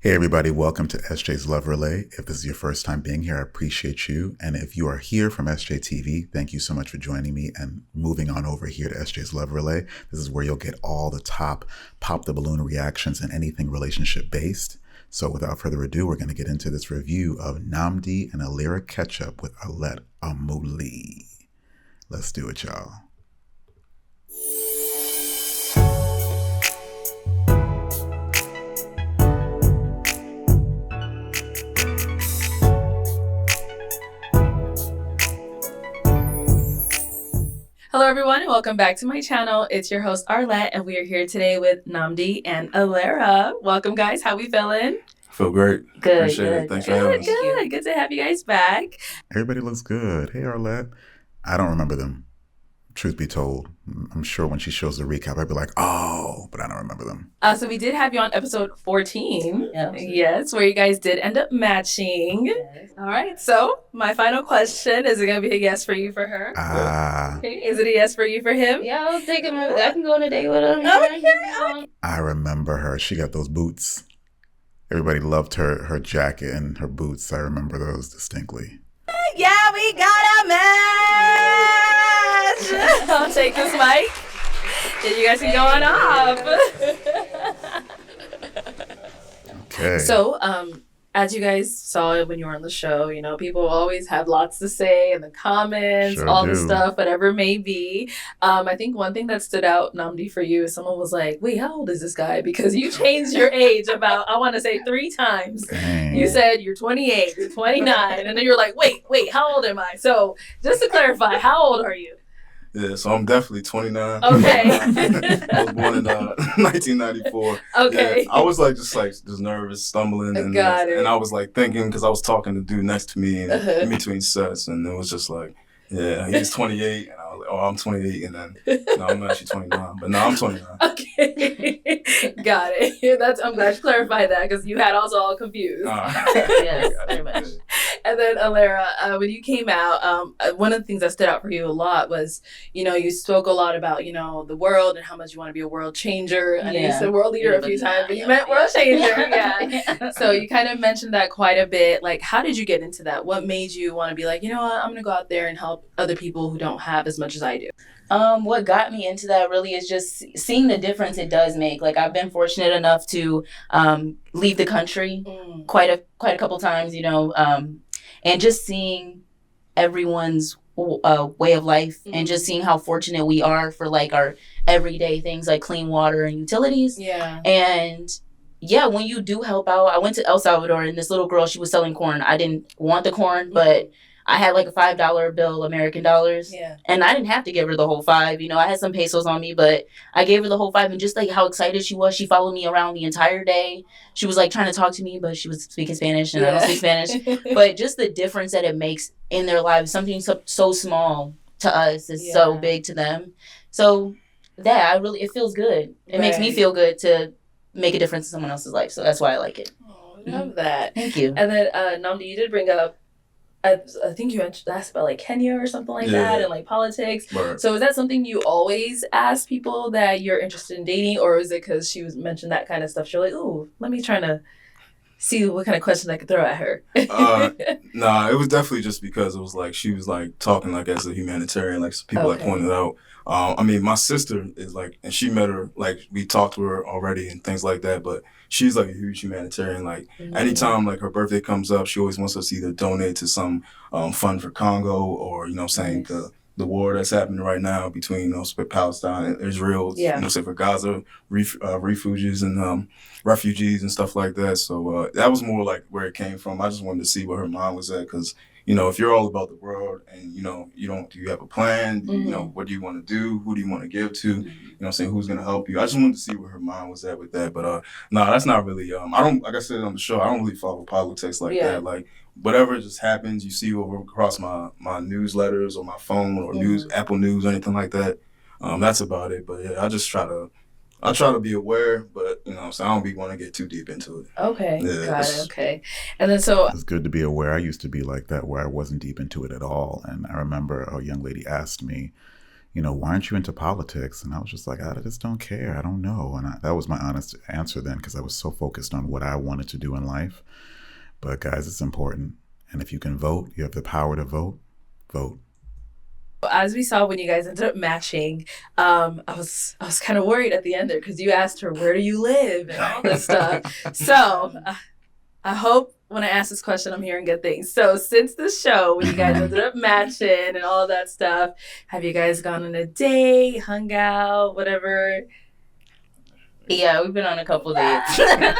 Hey everybody, welcome to SJ's Love Relay. If this is your first time being here, I appreciate you. And if you are here from SJ TV, thank you so much for joining me and moving on over here to SJ's Love Relay. This is where you'll get all the top pop the balloon reactions and anything relationship based. So without further ado, we're going to get into this review of Nnamdi and Alera Ketchup with Alert Amuli. Let's do it, y'all. Hello everyone and welcome back to my channel. It's your host Arlette and we are here today with Nnamdi and Alera. Welcome guys, how we feeling? I feel great. Good. Appreciate it. Thanks for having us. Good to have you guys back. Everybody looks good. Hey Arlette. I don't remember them. Truth be told, I'm sure when she shows the recap, I'd be like, oh, but I don't remember them. So we did have you on episode 14. Yes, where you guys did end up matching. Yes. All right, so my final question, is it going to be a yes for you for her? Okay. Is it a yes for you for him? Yeah, I'll take him. I can go on a date with him. Okay. I remember her. She got those boots. Everybody loved her jacket and her boots. I remember those distinctly. Yeah, we got a match! I'll take this mic. And you guys can go on off. Okay. So, as you guys saw when you were on the show, you know, people always have lots to say in the comments, Sure all do. the stuff, whatever it may be. I think one thing that stood out, Nnamdi, for you is someone was like, wait, how old is this guy? Because you changed your age about, I want to say 3 times. Dang. You said you're 28, you're 29, and then you're like, wait, how old am I? So just to clarify, how old are you? Yeah, so I'm definitely 29. Okay. I was born in 1994. Okay. Yeah, I was just nervous, stumbling, and Got it. and I was like thinking because I was talking to the dude next to me in between sets, and it was just like, yeah, he's 28, and I was like, oh, I'm 28, and then no, I'm actually 29, but no, I'm 29. Okay. Got it. I'm glad you clarified that because you had us all confused. Yes, very much. And then Alera, when you came out, one of the things that stood out for you a lot was, you know, you spoke a lot about, you know, the world and how much you want to be a world changer. I know you said world leader a few times, but you meant world changer. Yeah. So you kind of mentioned that quite a bit. Like, how did you get into that? What made you want to be like, you know what, I'm going to go out there and help other people who don't have as much as I do? What got me into that really is just seeing the difference it does make. Like, I've been fortunate enough to leave the country quite a couple times, you know, and just seeing everyone's way of life and just seeing how fortunate we are for like our everyday things like clean water and utilities. Yeah. And yeah, when you do help out, I went to El Salvador and this little girl, she was selling corn. I didn't want the corn, but I had like a $5 bill, American dollars. Yeah. And I didn't have to give her the whole 5. You know, I had some pesos on me, but I gave her the whole 5. And just like how excited she was, she followed me around the entire day. She was like trying to talk to me, but she was speaking Spanish and I don't speak Spanish. But just the difference that it makes in their lives, something so small to us is so big to them. So that it feels good. It makes me feel good to make a difference in someone else's life. So that's why I like it. Oh, I love that. Thank you. And then Nnamdi, you did bring up, I think you asked about like Kenya or something like that and like politics. Right. So is that something you always ask people that you're interested in dating, or is it because she mentioned that kind of stuff? You're like, ooh, let me try to see what kind of questions I could throw at her. Nah, it was definitely just because it was like she was like talking like as a humanitarian, like some people had pointed out. I mean, my sister is like, and she met her, like we talked to her already and things like that, but she's like a huge humanitarian. Like anytime like her birthday comes up, she always wants us to either donate to some fund for Congo or, you know what I'm saying, the war that's happening right now between Palestine and Israel, you know, say for Gaza, refugees and refugees and stuff like that. So that was more like where it came from. I just wanted to see where her mind was at because, you know, if you're all about the world and, you know, do you have a plan? You know, what do you want to do? Who do you want to give to? You know what I'm saying? Who's going to help you? I just wanted to see where her mind was at with that. But no, that's not really, I don't, like I said on the show, I don't really follow politics like that. Like, whatever just happens, you see over across my newsletters or my phone or Apple News or anything like that. That's about it. But yeah, I try to be aware, but you know, so I don't want to get too deep into it. Okay, got it. Okay, and then so it's good to be aware. I used to be like that, where I wasn't deep into it at all. And I remember a young lady asked me, why aren't you into politics? And I was just like, I just don't care. I don't know. And that was my honest answer then, because I was so focused on what I wanted to do in life. But guys, it's important. And if you can vote, you have the power to vote, vote. As we saw when you guys ended up matching, I was kind of worried at the end there because you asked her, where do you live and all this stuff. So I hope when I ask this question, I'm hearing good things. So since the show, when you guys ended up matching and all that stuff, have you guys gone on a date, hung out, whatever? Yeah, we've been on a couple dates. Okay.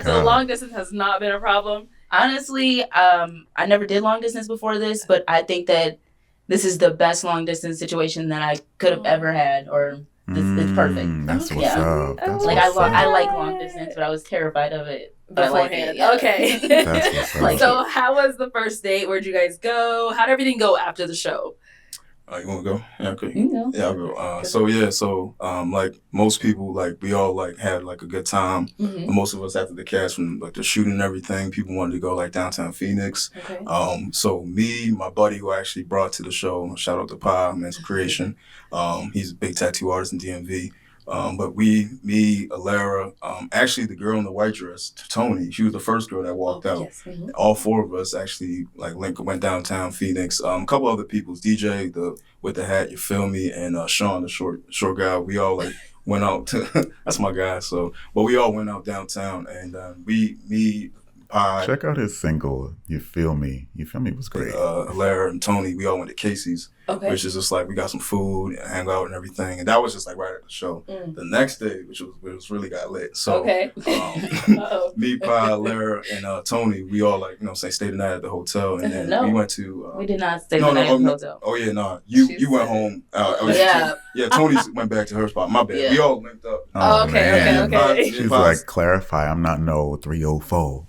So long distance has not been a problem. Honestly, I never did long distance before this, but I think that this is the best long distance situation that I could have ever had, or it's perfect. That's what's up. That's I like long distance, but I was terrified of it beforehand. Okay. That's what's up. So how was the first date? Where'd you guys go? How'd everything go after the show? You want to go? Yeah, okay. You can go. Yeah, I'll go. So like most people, like we all like had like a good time. Mm-hmm. Most of us after the cast from like the shooting and everything, people wanted to go like downtown Phoenix. Okay. So me, my buddy who I actually brought to the show, shout out to Pa, Mental Creation. He's a big tattoo artist in DMV. But me, Alera, actually the girl in the white dress, Tony, she was the first girl that walked out. Yes. Mm-hmm. All four of us actually like went downtown Phoenix. A couple other people's DJ, with the hat, you feel me, and Sean, the short guy. We all like went out to, that's my guy. So, but we all went out downtown, and check out his single, You Feel Me. You Feel Me was great. Alera and Tony, we all went to Casey's, Okay. which is just like we got some food and hang out and everything. And that was just like right at the show. The next day, which was really got lit. So me, Pa, Alera, and Tony, we all like, stayed the night at the hotel. And then we went to... we did not stay the night at the hotel. Oh, yeah, no. You went home. Yeah, Tony went back to her spot. My bad. Yeah. We all linked up. Okay. She's like, clarify, I'm not no 304.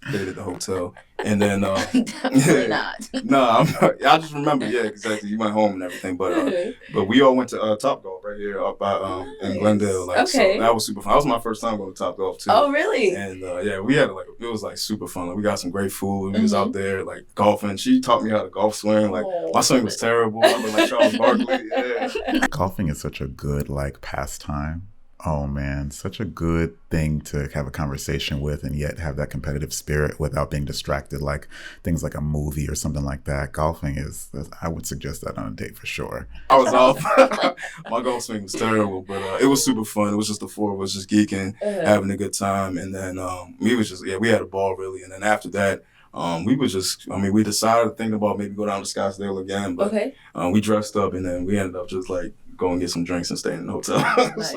Stayed at the hotel. And then definitely not. I just remember, exactly. You went home and everything, but we all went to Topgolf right here up by in Glendale. Like, so that was super fun. That was my first time going to Topgolf too. Oh, really? And we had it was like super fun. Like, we got some great food. We was out there like golfing. She taught me how to golf swing. Like my swing was terrible. I looked like Charles Barkley. Yeah. Golfing is such a good like pastime. Oh man, such a good thing to have a conversation with and yet have that competitive spirit without being distracted, like things like a movie or something like that. Golfing I would suggest that on a date for sure. I was off. My golf swing was terrible, but it was super fun. It was just the four of us just geeking, having a good time. And then we had a ball really. And then after that, we decided to think about maybe go down to Scottsdale again, but we dressed up and then we ended up just like go and get some drinks and stay in the hotel. Nice.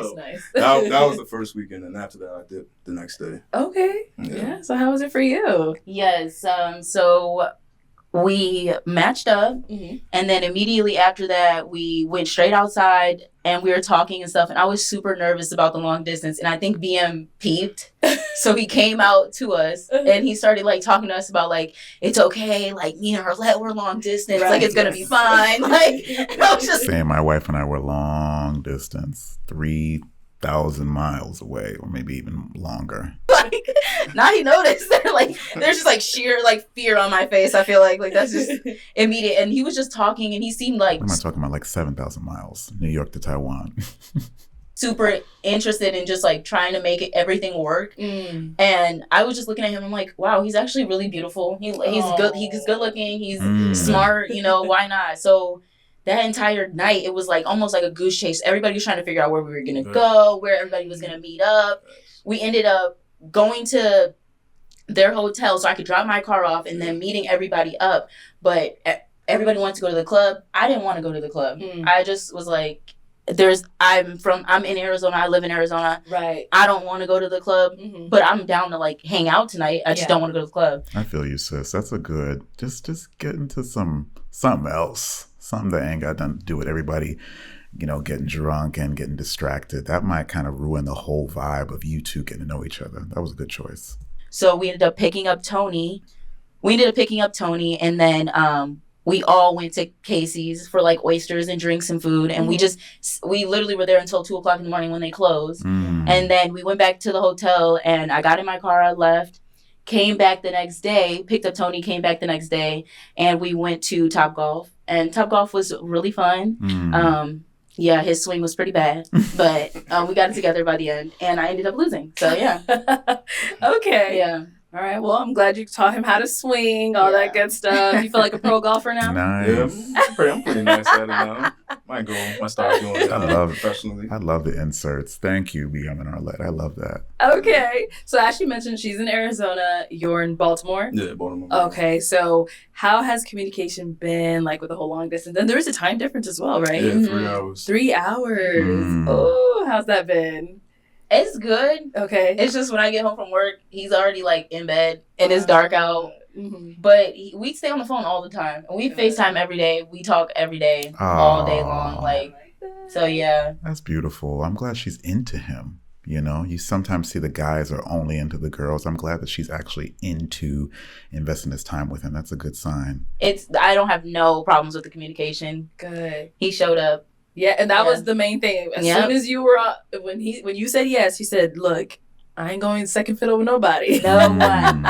That was the first weekend, and after that, I did the next day. Okay. Yeah. So how was it for you? Yes. So we matched up, and then immediately after that, we went straight outside, and we were talking and stuff. And I was super nervous about the long distance, and I think BM peeped, so he came out to us, and he started like talking to us about like it's okay, like me and Arlette were long distance, like it's gonna be fine. Like, and I was just saying, my wife and I were long distance, 3,000 miles away, or maybe even longer. Like, now he noticed that like there's just like sheer like fear on my face. I feel like that's just immediate. And he was just talking, and he seemed like, what am I talking about? Like 7,000 miles, New York to Taiwan. super interested in just like trying to make everything work. And I was just looking at him. I'm like, wow, he's actually really beautiful. He's good. He's good looking. He's smart. Why not? So that entire night, it was like almost like a goose chase. Everybody was trying to figure out where we were gonna go, where everybody was gonna meet up. We ended up going to their hotel so I could drop my car off and then meeting everybody up. But everybody wanted to go to the club. I didn't want to go to the club. I just was like, I'm in Arizona. I live in Arizona. Right. I don't want to go to the club, but I'm down to like hang out tonight. I just don't want to go to the club. I feel you, sis. That's a good, just get into something else. Something that ain't got nothing to do with everybody, getting drunk and getting distracted. That might kind of ruin the whole vibe of you two getting to know each other. That was a good choice. So we ended up picking up Tony. And then we all went to Casey's for like oysters and drinks and food. And we literally were there until 2:00 in the morning when they closed. And then we went back to the hotel, and I got in my car, I left. came back the next day, picked up Tony, came back the next day, and we went to Top Golf. And Top Golf was really fun. Yeah, his swing was pretty bad, but we got it together by the end, and I ended up losing. So, yeah. Okay. Yeah. All right. Well, I'm glad you taught him how to swing, all that good stuff. You feel like a pro golfer now? Nice. Yeah, I'm pretty nice at it now. Might start doing it professionally. I love the inserts. Thank you, BM and Arlette. I love that. Okay. So Ashley mentioned she's in Arizona. You're in Baltimore? Yeah, Baltimore. Okay. So how has communication been like with the whole long distance? And there is a time difference as well, right? Yeah, 3 hours. 3 hours. Oh, how's that been? It's good. Okay. It's just when I get home from work, he's already like in bed and it's dark out. But we stay on the phone all the time. And we FaceTime every day. We talk every day, all day long. Like, so yeah. That's beautiful. I'm glad she's into him. You know, you sometimes see the guys are only into the girls. I'm glad that she's actually into investing this time with him. That's a good sign. I don't have no problems with the communication. Good. He showed up. Yeah, and that was the main thing. As soon as you were when you said yes, he said, "Look, I ain't going second fiddle with nobody." No one.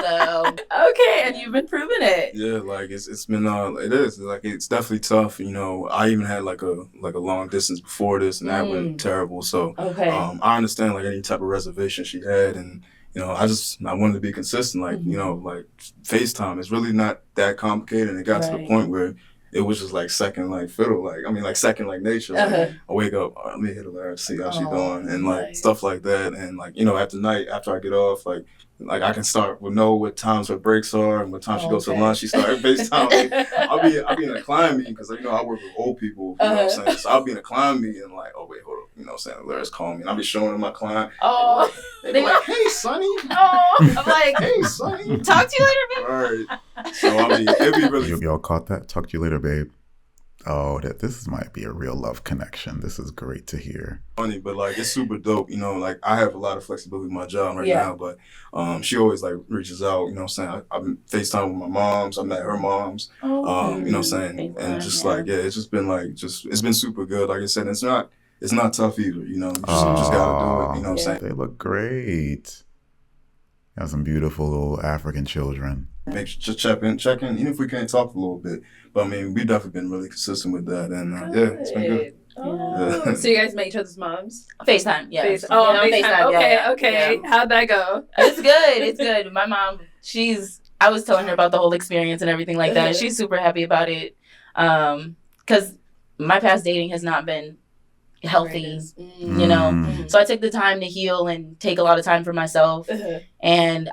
So okay, and you've been proving it. Yeah, like it's been it is like it's definitely tough. You know, I even had like a long distance before this, and that went terrible. So I understand like any type of reservation she had, and you know, I wanted to be consistent. Like you know, like FaceTime is really not that complicated, and it got to the point where it was just like second like fiddle, like second like nature. Like, I wake up, let me hit Alera, see how she's doing, and like stuff like that. And like, you know, after I get off, like I can know what times her breaks are and what time she goes to lunch. She started FaceTime me. I'll be in a client meeting because, you know, I work with old people, you know what I'm saying? So I'll be in a client meeting and like, oh, wait, hold up. You know what I'm saying? Alera's calling me. And I'll be showing her my client. Oh. They be like, hey, Sonny. Oh. I'm like, hey, Sonny. Talk to you later, babe. All right. So, I mean, it'd be really... Y'all caught that? Talk to you later, babe. Oh, this might be a real love connection. This is great to hear. Funny, but like it's super dope. You know, like I have a lot of flexibility with my job right now, but she always like reaches out. You know what I'm saying? I've been FaceTime with my moms. I met her moms. You know what I'm saying? And just like it's just been like it's been super good. Like I said, it's not tough either. You know, you just gotta do it. You know what I'm saying? They look great. Got some beautiful little African children. Just check in, even if we can't talk a little bit. But I mean, we've definitely been really consistent with that, and it's been good. Oh. So you guys met each other's moms? FaceTime, yeah. FaceTime. Okay. Yeah. How'd that go? It's good. My mom, I was telling her about the whole experience and everything like that. And she's super happy about it. Because my past dating has not been healthy, you know. So I took the time to heal and take a lot of time for myself. And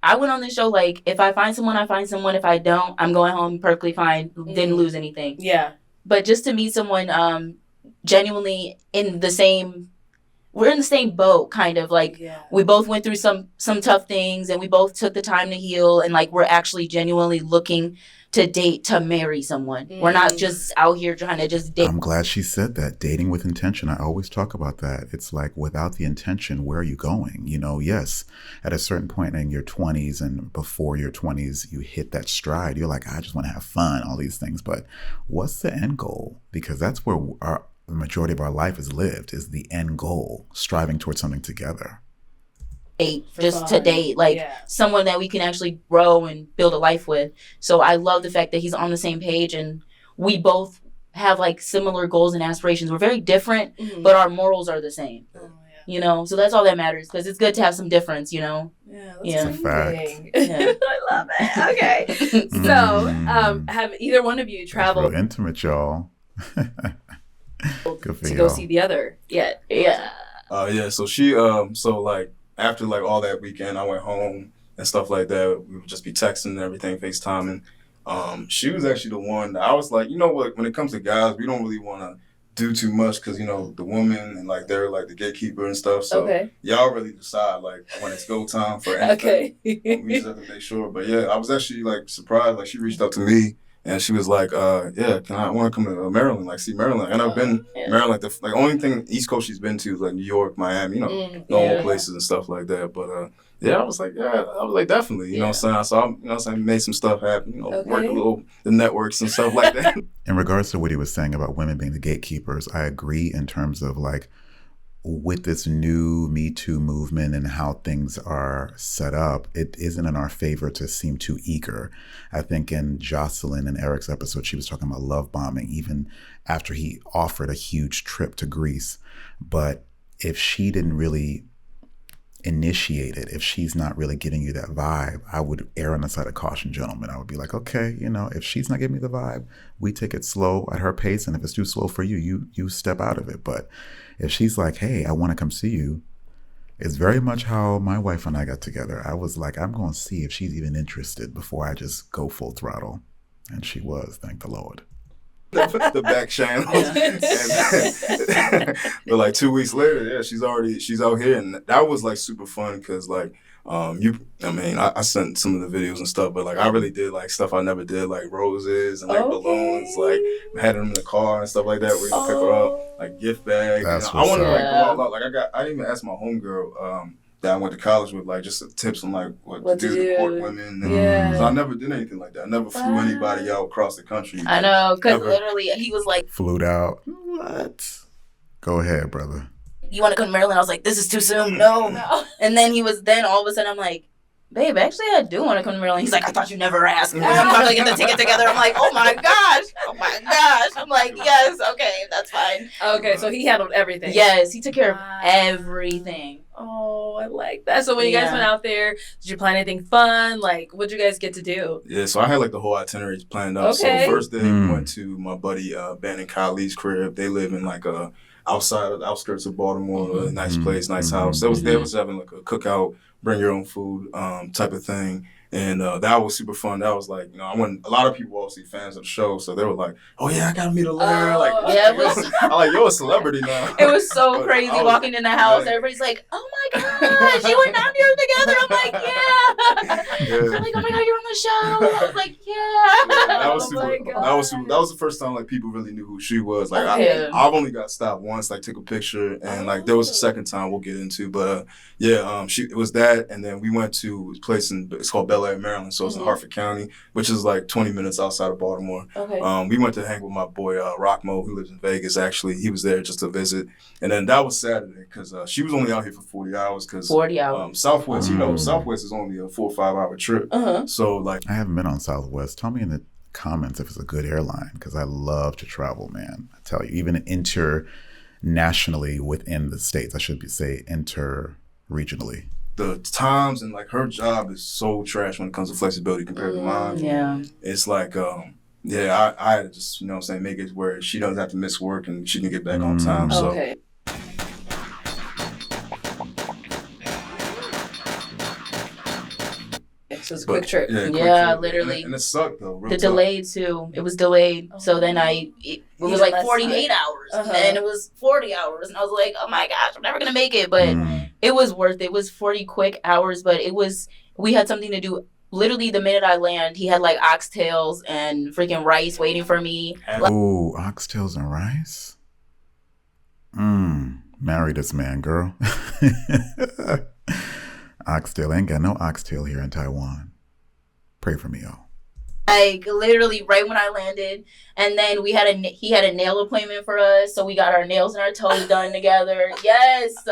I went on this show like, if I find someone, I find someone. If I don't, I'm going home perfectly fine. Didn't lose anything. Yeah. But just to meet someone genuinely we're in the same boat, kind of. Like, we both went through some tough things, and we both took the time to heal, and like, we're actually genuinely looking to date, to marry someone. We're not just out here trying to just date. I'm glad she said that. Dating with intention. I always talk about that. It's like, without the intention, where are you going? You know, yes, at a certain point in your 20s and before your 20s, you hit that stride. You're like, I just want to have fun, all these things. But what's the end goal? Because that's where the majority of our life is lived, is the end goal, striving towards something together. To date, like someone that we can actually grow and build a life with. So I love the fact that he's on the same page, and we both have like similar goals and aspirations. We're very different, but our morals are the same. You know, so that's all that matters, because it's good to have some difference, you know. That's a fact. I love it. Okay. So have either one of you traveled? Real intimate, y'all. Good for to y'all. go see the other yet? So she so like after like all that weekend, I went home and stuff like that. We would just be texting and everything, FaceTiming. She was actually the one that I was like, you know what, when it comes to guys, we don't really want to do too much because, you know, the woman and like they're like the gatekeeper and stuff. So y'all really decide like when it's go time for anything. We just have to make sure. But yeah, I was actually like surprised. Like she reached out to me. And she was like, I want to come to Maryland, like see Maryland. And I've been Maryland, like only thing East Coast she's been to is like New York, Miami, you know, normal places and stuff like that. But I was like, definitely, you know what I'm saying? So you know what I'm saying, made some stuff happen, you know, work a little the networks and stuff like that. In regards to what he was saying about women being the gatekeepers, I agree in terms of like, with this new Me Too movement and how things are set up, it isn't in our favor to seem too eager. I think in Jocelyn and Eric's episode, she was talking about love bombing, even after he offered a huge trip to Greece. But if she didn't really initiate it, if she's not really giving you that vibe, I would err on the side of caution, gentlemen. I would be like, okay, if she's not giving me the vibe, we take it slow at her pace. And if it's too slow for you, you step out of it. But if she's like, hey, I want to come see you, it's very much how my wife and I got together. I was like, I'm going to see if she's even interested before I just go full throttle. And she was, thank the Lord. The back channel. But like 2 weeks later, she's out here, and that was like super fun because like I sent some of the videos and stuff, but like I really did like stuff I never did, like roses and like balloons, like had them in the car and stuff like that. We're gonna pick her up, like gift bags. I wanted to like go all out. Like I didn't even ask my homegirl that I went to college with, like just tips on like what to do to court women. And, I never did anything like that. I never flew anybody out across the country. I know, because literally he was like, flew out. What? Go ahead, brother. You want to come to Maryland? I was like, this is too soon. No. And then all of a sudden I'm like, babe, actually I do want to come to Maryland. He's like, I thought you never asked. I'm about to get the ticket together. I'm like, oh my gosh. I'm like, yes, okay, that's fine. Okay, so he handled everything. Yes, he took care of everything. Oh, I like that. So when you guys went out there, did you plan anything fun? Like, what'd you guys get to do? Yeah, so I had like the whole itinerary planned out. Okay. So first day we went to my buddy Ben and Kylie's crib. They live in like outside of the outskirts of Baltimore, a nice place, nice house. They was having like a cookout, bring your own food type of thing. And that was super fun. That was like, I went, a lot of people obviously fans of the show, so they were like, oh yeah, I gotta meet Alera. I'm like, you're a celebrity now. It was so crazy walking in the house. Like, everybody's like, oh my gosh, you and Nnamdi are together. I'm like, yeah. They're like, oh my God, you're on the show. I was like, yeah. That was super. That was the first time like people really knew who she was. Like I've only got stopped once, like took a picture, and like there was a second time we'll get into, but it was that, and then we went to a place it's called Bel Air, Maryland, so it's in Harford County, which is like 20 minutes outside of Baltimore. Okay. We went to hang with my boy Rockmo, who lives in Vegas. Actually, he was there just to visit, and then that was Saturday because she was only out here for 40 hours. 40 hours. Southwest, Southwest is only a 4 or 5 hour trip. So like, I haven't been on Southwest. Tell me in the comments if it's a good airline because I love to travel, man. I tell you, even internationally within the states, I should say inter-regionally. The times and like her job is so trash when it comes to flexibility compared to mine. Yeah. It's like, I had to just, make it where she doesn't have to miss work and she can get back on time. So. Okay. So it's a quick trip. Yeah, literally. And it sucked though. The delay too. It was delayed. So then it was like 48 hours. And it was 40 hours. And I was like, oh my gosh, I'm never going to make it. But it was worth it. It was 40 quick hours. But we had something to do. Literally the minute I land, he had like oxtails and freaking rice waiting for me. Oh, oxtails and rice? Marry this man, girl. Oxtail. Ain't got no oxtail here in Taiwan. Pray for me, y'all. Like literally right when I landed, and then he had a nail appointment for us, so we got our nails and our toes done together. Yes.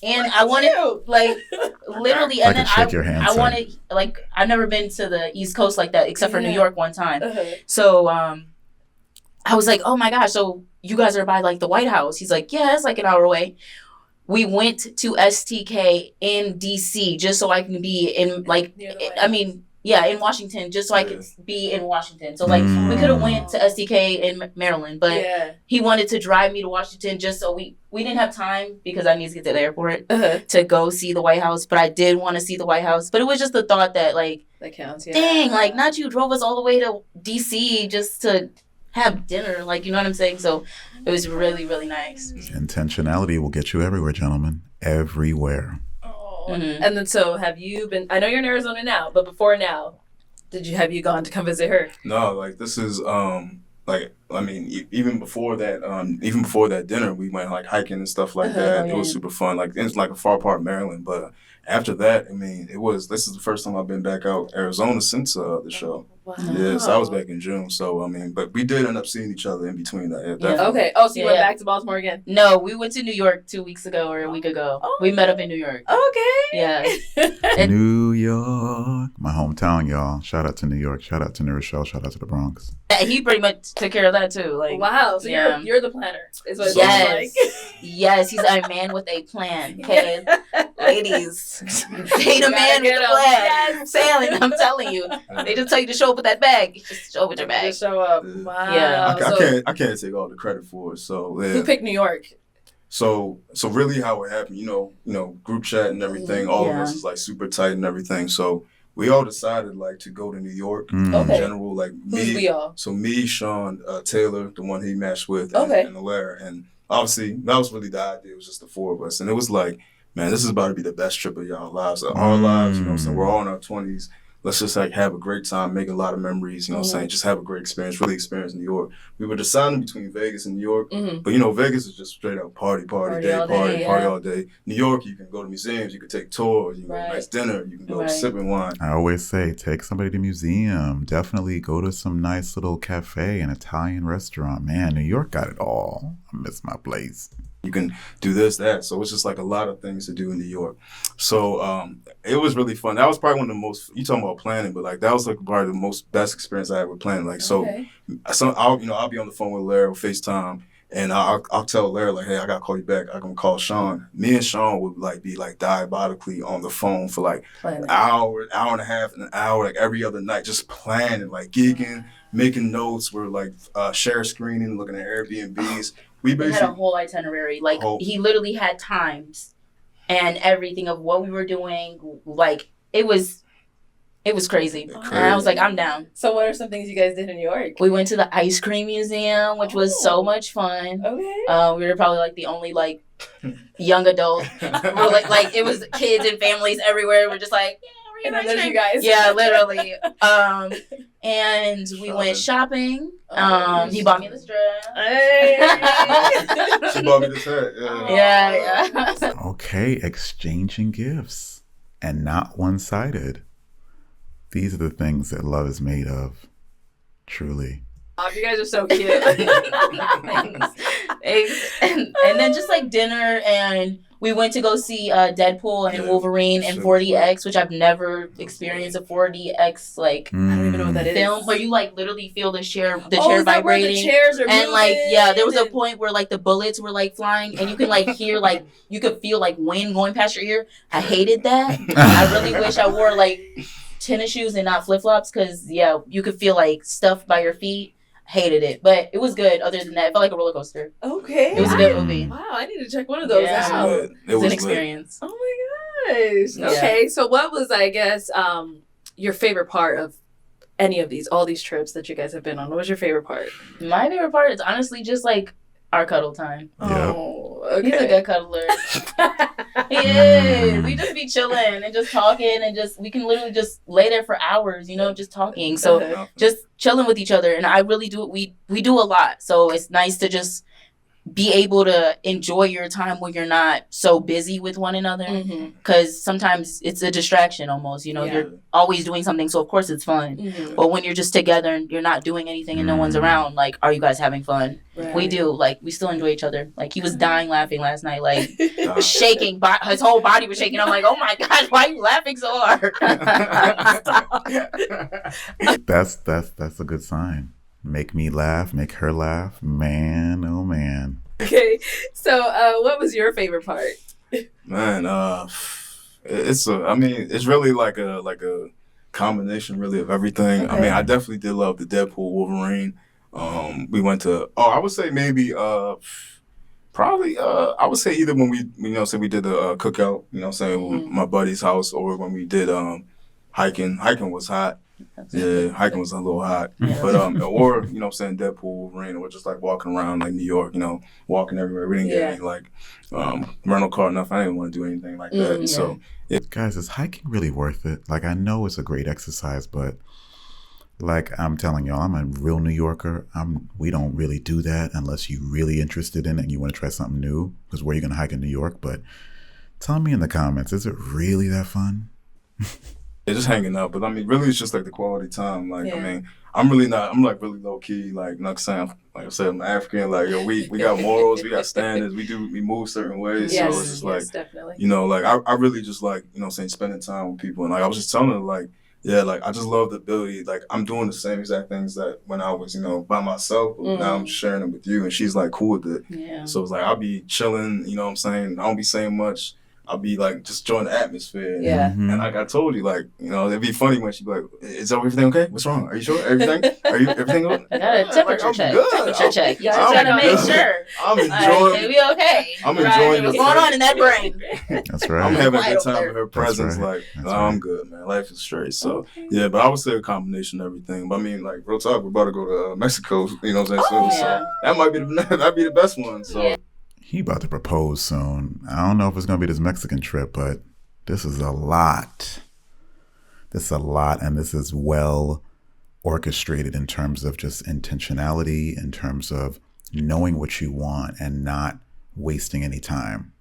And I wanted like literally, and then I wanted like I've never been to the East Coast like that except for New York one time. So I was like, oh my gosh, so you guys are by like the White House? He's like, yeah, it's like an hour away. We went to STK in DC just so I can be in in Washington, just so I could be in Washington. So like we could have went to STK in Maryland, but he wanted to drive me to Washington just so we didn't have time because I needed to get to the airport to go see the White House. But I did want to see the White House. But it was just the thought that like, that counts. Yeah. Dang, like not you drove us all the way to DC just to have dinner, like, you know what I'm saying? So it was really, really nice. Intentionality will get you everywhere, gentlemen. Everywhere. Oh. And then so have you been, I know you're in Arizona now, but before now, have you gone to come visit her? No, like this is, like I mean, even before that dinner, we went like hiking and stuff like that. It was super fun. Like it's like a far part Maryland, but after that, I mean, this is the first time I've been back out Arizona since the show. Wow. Yeah, so I was back in June. So I mean, but we did end up seeing each other in between that. Yeah. Okay. Oh, so you went back to Baltimore again? No, we went to New York 2 weeks ago or a week ago. Oh. We met up in New York. Okay. Yeah. New York, my hometown, y'all. Shout out to New York. Shout out to New Rochelle. Shout out to the Bronx. He pretty much took care of that too. Like, wow. So you're the planner. Is what it yes. like. Yes, he's a man with a plan. Okay, ladies, date a man with a plan. Yes. Sailing, I'm telling you. They just tell you to show up with that bag. Just show up with your bag. Just show up. Wow. Yeah. I can't take all the credit for it. So yeah. Who picked New York? So really how it happened, you know, group chat and everything, all of us is like super tight and everything. So we all decided like to go to New York in general. Like who's we all? So me, Sean, Taylor, the one he matched with, and Alera. And obviously that was really the idea. It was just the four of us. And it was like, man, this is about to be the best trip of y'all lives. Our lives, you know what I'm saying? We're all in our 20s. Let's just like have a great time, make a lot of memories, you know what I'm saying? Just have a great experience, really experience New York. We were deciding between Vegas and New York, but you know, Vegas is just straight up party all day. New York, you can go to museums, you can take tours, you can go to a nice dinner, you can go sipping wine. I always say, take somebody to the museum. Definitely go to some nice little cafe, an Italian restaurant. Man, New York got it all. I miss my place. You can do this, that. So it's just like a lot of things to do in New York. So it was really fun. That was probably one of the most, you talking about planning, but like that was like probably the best experience I had with planning. Like, so I'll be on the phone with Alera or FaceTime, and I'll tell Alera like, hey, I gotta call you back. I'm gonna call Sean. Me and Sean would like be like diabolically on the phone for like an hour and a half, an hour, like every other night, just planning, like gigging, making notes. We're like share screening, looking at Airbnbs. We had a whole itinerary. Like he literally had times and everything of what we were doing. Like it was crazy. And I was like, I'm down. So what are some things you guys did in New York? We went to the ice cream museum, which was so much fun. Okay. We were probably like the only like young adult. We're like it was kids and families everywhere. We're just like, and then there's you guys. Yeah, literally. And we went shopping. He bought me this dress. Hey. She bought me this hat. Yeah. Okay, exchanging gifts and not one-sided. These are the things that love is made of. Truly. Oh, you guys are so cute. Thanks. And then just like dinner, and we went to go see Deadpool and Wolverine and 4DX, which I've never experienced a 4DX like I don't even know what that is. Film where you like literally feel the chair is vibrating. That where the chairs are and like there was a point where like the bullets were like flying and you can like hear like you could feel like wind going past your ear. I hated that. I really wish I wore like tennis shoes and not flip-flops because you could feel like stuff by your feet. Hated it, but it was good. Other than that, it felt like a roller coaster. Okay, it was a good movie. Wow, I need to check one of those out. It was an experience. Oh my gosh. Okay, so what was I guess your favorite part of any of all these trips that you guys have been on? What was your favorite part? My favorite part is honestly just like our cuddle time. Oh, okay. He's a good cuddler. He is. We just be chilling and just talking and we can literally just lay there for hours, just talking. So just chilling with each other. And I really do, we do a lot. So it's nice to just be able to enjoy your time when you're not so busy with one another. Because sometimes it's a distraction almost, you're always doing something. So of course it's fun. But when you're just together and you're not doing anything and no one's around, like, are you guys having fun? Right. We do. Like, we still enjoy each other. Like, he was dying laughing last night, like shaking. His whole body was shaking. I'm like, oh my gosh, why are you laughing so hard? That's a good sign. Make me laugh, make her laugh. Man, oh man. Okay, so what was your favorite part? Man, it's really like a combination really of everything. Okay. I mean, I definitely did love the Deadpool Wolverine. We went to I would say maybe probably I would say either when we we did the cookout, with my buddy's house, or when we did hiking. Hiking was hot. Yeah, hiking was a little hot. But or Deadpool, Wolverine, or just like walking around like New York, walking everywhere. We didn't get any like rental car enough. I didn't want to do anything like that. So guys, is hiking really worth it? Like, I know it's a great exercise, but Like I'm telling y'all, I'm a real New Yorker. We don't really do that unless you're really interested in it and you want to try something new. Because where are you going to hike in New York? But tell me in the comments, is it really that fun? Yeah, just hanging out. But I mean, really, it's just like the quality time. Like, I mean, I'm like really low key. Like, not saying, like I said, I'm African. Like, yo, we got morals, we got standards, we move certain ways. Yes, so it's just like, definitely. you know, like I really just like, you know what I'm saying, spending time with people. And like I was just telling her, like, yeah, like I just love the ability. Like I'm doing the same exact things that when I was, you know, by myself. But now I'm sharing it with you, and she's like cool with it. Yeah. So it's like I'll be chilling. You know what I'm saying? I don't be saying much. I'll be like just enjoying the atmosphere. Yeah. And like I told you, like, you know, it'd be funny when she'd be like, "Is everything okay? What's wrong? Are you sure? Everything? Everything good?" Got a temperature I'm check. good. Temperature check. You I'm just gotta make good. sure. I'm Like, enjoying. we okay. I'm Right. enjoying What's the going on in that brain? That's right. I'm having a Wide good time open. with her presence. right. Like, That's no, right. I'm good, man. Life is straight. So, Okay. yeah, but I would say a combination of everything. But I mean, like, real talk, we're about to go to Mexico, you know what I'm saying? Oh, So yeah. that might be that'd be the best one. So, Yeah. He about to propose soon. I don't know if it's going to be this Mexican trip, but this is a lot. This is a lot, and this is well orchestrated in terms of just intentionality, in terms of knowing what you want and not wasting any time.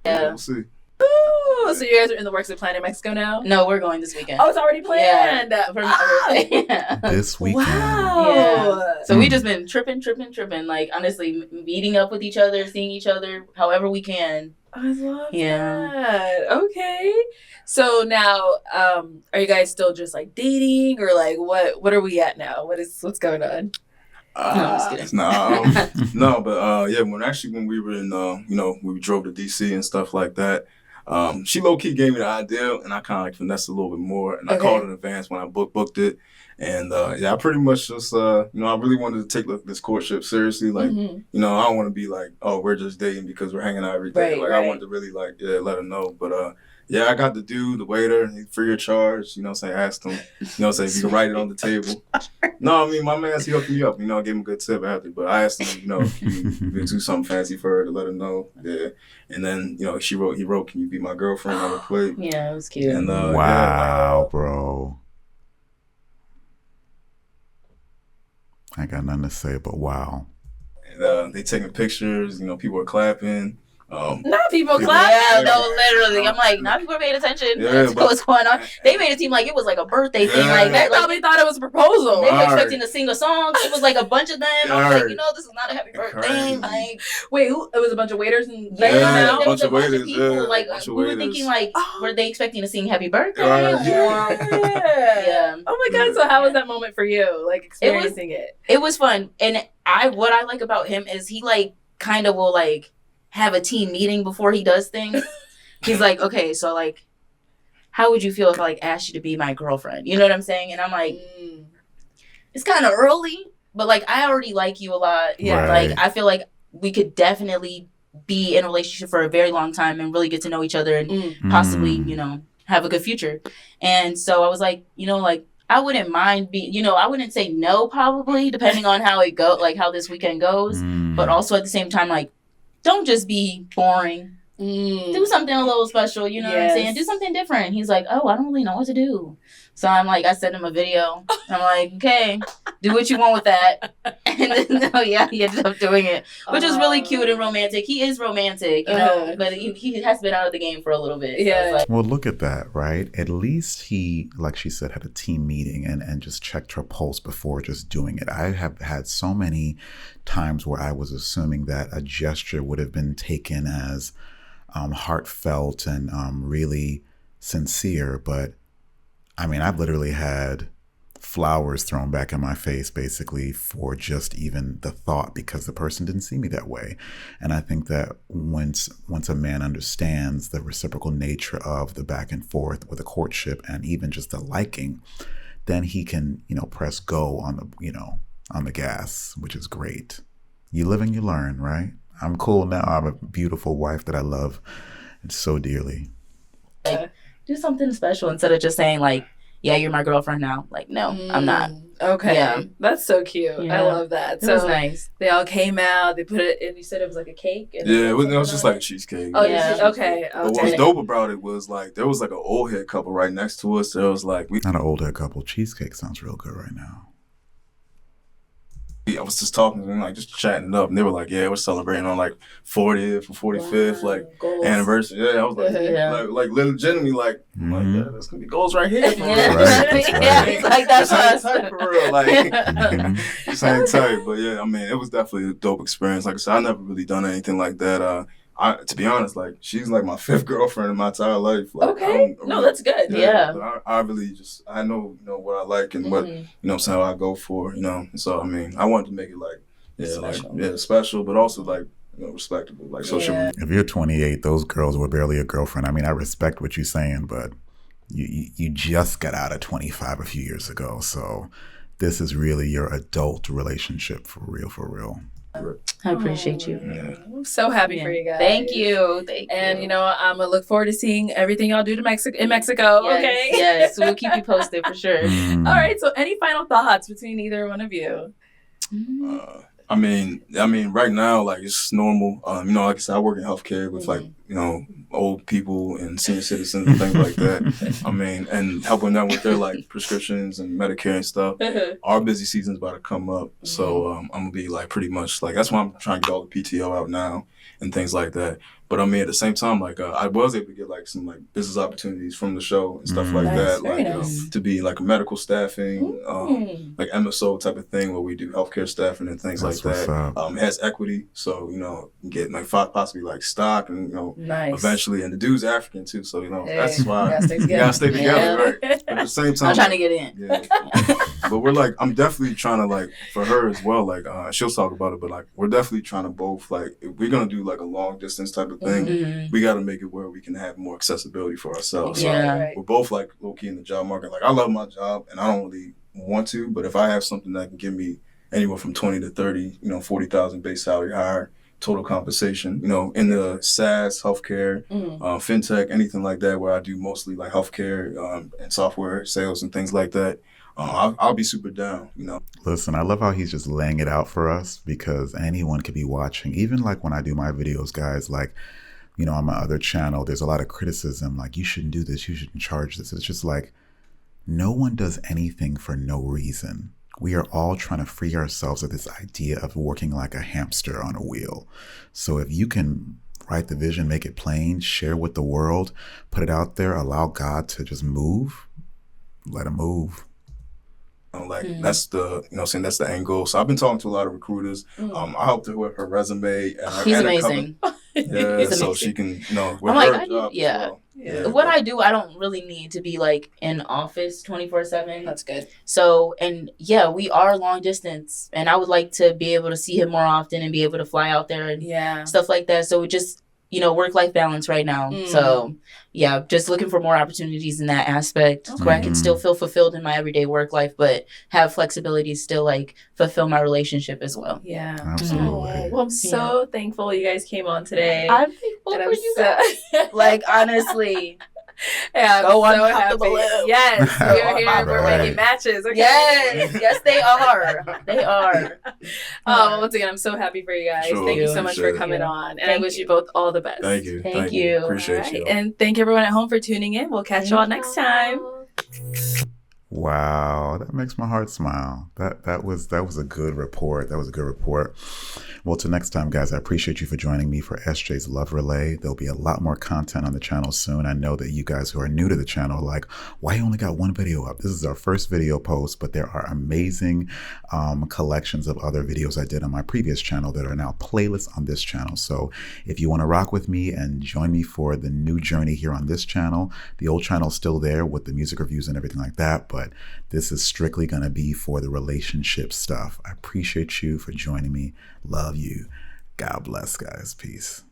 Yeah. we'll see. Ooh, so you guys are in the works of planning Mexico now? No, we're going this weekend. Oh, it's already planned. Yeah. For my birthday. Yeah. This weekend. Wow. Yeah. So we just been tripping. Like, honestly, meeting up with each other, seeing each other however we can. I love Yeah. that. Okay. So now, are you guys still just like dating, or like what are we at now? What's going on? I'm just kidding. No, but yeah, when we were in, you know, we drove to DC and stuff like that. She low key gave me the idea, and I kind of like finessed a little bit more, and I called in advance when I booked it, and yeah, I pretty much just you know, I really wanted to take this courtship seriously, like you know, I don't want to be like, oh, we're just dating because we're hanging out every day. Right, I wanted to really like let her know, but yeah, I got the dude, the waiter, free of charge. You know what I'm saying? Asked him, you know what I'm saying, if you can write it on the table. No, I mean, my man, he hooked me up. You know, I gave him a good tip after. But I asked him, you know, if you could do something fancy for her to let her know. Yeah. And then, you know, he wrote, "Can you be my girlfriend?" on the plate. Yeah, it was cute. And, Wow, bro. I got nothing to say, but wow. And they taking pictures. You know, people are clapping. Not people People- clapping. Yeah, no, literally. I'm like, now people are paying attention Yeah, to but- what's going on. They made it seem like it was like a birthday thing. Yeah. Like They that. Like, probably thought it was a proposal. they were Alright. expecting to sing a song. It was like a bunch of them. I was Alright. like, you know, this is not a happy birthday. Crazy. Like, Wait, it was a bunch of waiters and Yeah, there a was bunch of waiters, people. yeah, Like, bunch of we were waiters. thinking, like, Oh. were they expecting to sing happy birthday? Right, Or, Yeah. Yeah. Oh my god! So how was that moment for you? Like experiencing it? It was fun. And what I like about him is he like kind of will like have a team meeting before he does things. He's like, okay, so like, how would you feel if I like asked you to be my girlfriend? You know what I'm saying? And I'm like, it's kind of early, but like I already like you a lot. Yeah. Right. Like I feel like we could definitely be in a relationship for a very long time and really get to know each other and possibly, you know, have a good future. And so I was like, you know, like I wouldn't mind being, you know, I wouldn't say no probably depending on how it go, like how this weekend goes. But also at the same time, like, don't just be boring. Do something a little special, you know what I'm saying? Do something different. He's like, oh, I don't really know what to do. So I'm like, I sent him a video. I'm like, okay, do what you want with that. And then, oh yeah, he ended up doing it, which is really cute and romantic. He is romantic, you know, but he has been out of the game for a little bit. So Yeah. it's like, Well, look at that, right? At least he, like she said, had a team meeting and just checked her pulse before just doing it. I have had so many times where I was assuming that a gesture would have been taken as heartfelt and really sincere. But I mean, I've literally had flowers thrown back in my face basically for just even the thought because the person didn't see me that way. And I think that once a man understands the reciprocal nature of the back and forth with a courtship and even just the liking, then he can, you know, press go on the, you know, on the gas, which is great. You live and you learn, right? I'm cool now. I have a beautiful wife that I love so dearly. do something special instead of just saying like, yeah, you're my girlfriend now. Like, no, I'm not. Okay. Yeah. That's so cute. Yeah. I love that. It was nice. They all came out. They put it, and you said it was like a cake? And Yeah, it was just like a cheesecake. Oh, yeah. Okay. But what was dope about it was like there was like an old head couple right next to us. There was like not an old head couple. Cheesecake sounds real good right now. I was just talking to them, like just chatting it up, and they were like, "Yeah, we're celebrating on like 40th or 45th like goals. Anniversary." Yeah, I was like, like legitimately, like, yeah, that's gonna be goals right here. For real. Right. Yeah, it's like that's us. Same type for real, like same type. But yeah, I mean, it was definitely a dope experience. Like I said, I never really done anything like that. To be honest, like she's like my 5th girlfriend in my entire life. Like, okay, no, that's good. Yeah. I really just I know what I like and what what I'm I go for. So I mean, I wanted to make it like special. Special, but also like respectable, like social. If you're 28, those girls were barely a girlfriend. I mean, I respect what you're saying, but you just got out of 25 a few years ago, so this is really your adult relationship for real. I appreciate you. Yeah. I'm so happy for you guys. Thank you. And I'm gonna look forward to seeing everything y'all do in Mexico. Yes, okay. Yes, we'll keep you posted for sure. All right. So, any final thoughts between either one of you? I mean, right now, like it's normal. Like I said, I work in healthcare with like old people and senior citizens and things like that. I mean, and helping them with their like prescriptions and Medicare and stuff. Our busy season's about to come up, so I'm gonna be like pretty much like that's why I'm trying to get all the PTO out now and things like that. But I mean, at the same time, like I was able to get like some like business opportunities from the show and stuff like that, like to be like medical staffing, like MSO type of thing where we do healthcare staffing and things like that. It has equity, so get like possibly like stock and eventually. And the dude's African too, so that's why you gotta stay together, right? But at the same time, I'm trying to get in. Yeah. But we're like, I'm definitely trying to like for her as well. Like she'll talk about it, but like we're definitely trying to both like if we're gonna do like a long distance type of thing, we got to make it where we can have more accessibility for ourselves. So we're both like low key in the job market. Like I love my job and I don't really want to, but if I have something that can give me anywhere from 20 to 30, 40,000 base salary higher, total compensation, in the SaaS, healthcare, fintech, anything like that, where I do mostly like healthcare and software sales and things like that. I'll be super down, Listen, I love how he's just laying it out for us because anyone could be watching. Even like when I do my videos, guys, like, on my other channel, there's a lot of criticism, like you shouldn't do this, you shouldn't charge this. It's just like, no one does anything for no reason. We are all trying to free ourselves of this idea of working like a hamster on a wheel. So if you can write the vision, make it plain, share with the world, put it out there, allow God to just move, let him move. That's the that's the end goal. So I've been talking to a lot of recruiters. I helped her with her resume. And He's amazing. Yeah, He's so amazing. she can with I'm her like, job. Yeah. What I do, I don't really need to be like in office 24/7. That's good. So, and yeah, we are long distance, and I would like to be able to see him more often and be able to fly out there and stuff like that. So it just work-life balance right now. So yeah, just looking for more opportunities in that aspect where I can still feel fulfilled in my everyday work life, but have flexibility to still like fulfill my relationship as well. Yeah. Absolutely. Well, I'm so thankful you guys came on today. I'm thankful for you guys. Like, honestly. Yeah, go on, so happy. Yes, we're here. Right. We're making matches. Okay? Yes, they are. They are. Well, once again, I'm so happy for you guys. Sure. Thank you so much for coming on, and I wish you both all the best. Thank you. Thank you. Appreciate you. And thank everyone at home for tuning in. We'll catch you all next time. Wow, that makes my heart smile. That was a good report. That was a good report. Well, till next time, guys, I appreciate you for joining me for SJ's Love Relay. There'll be a lot more content on the channel soon. I know that you guys who are new to the channel are like, why you only got one video up? This is our first video post, but there are amazing collections of other videos I did on my previous channel that are now playlists on this channel. So if you want to rock with me and join me for the new journey here on this channel, the old channel is still there with the music reviews and everything like that, but this is strictly going to be for the relationship stuff. I appreciate you for joining me. Love you. God bless, guys. Peace.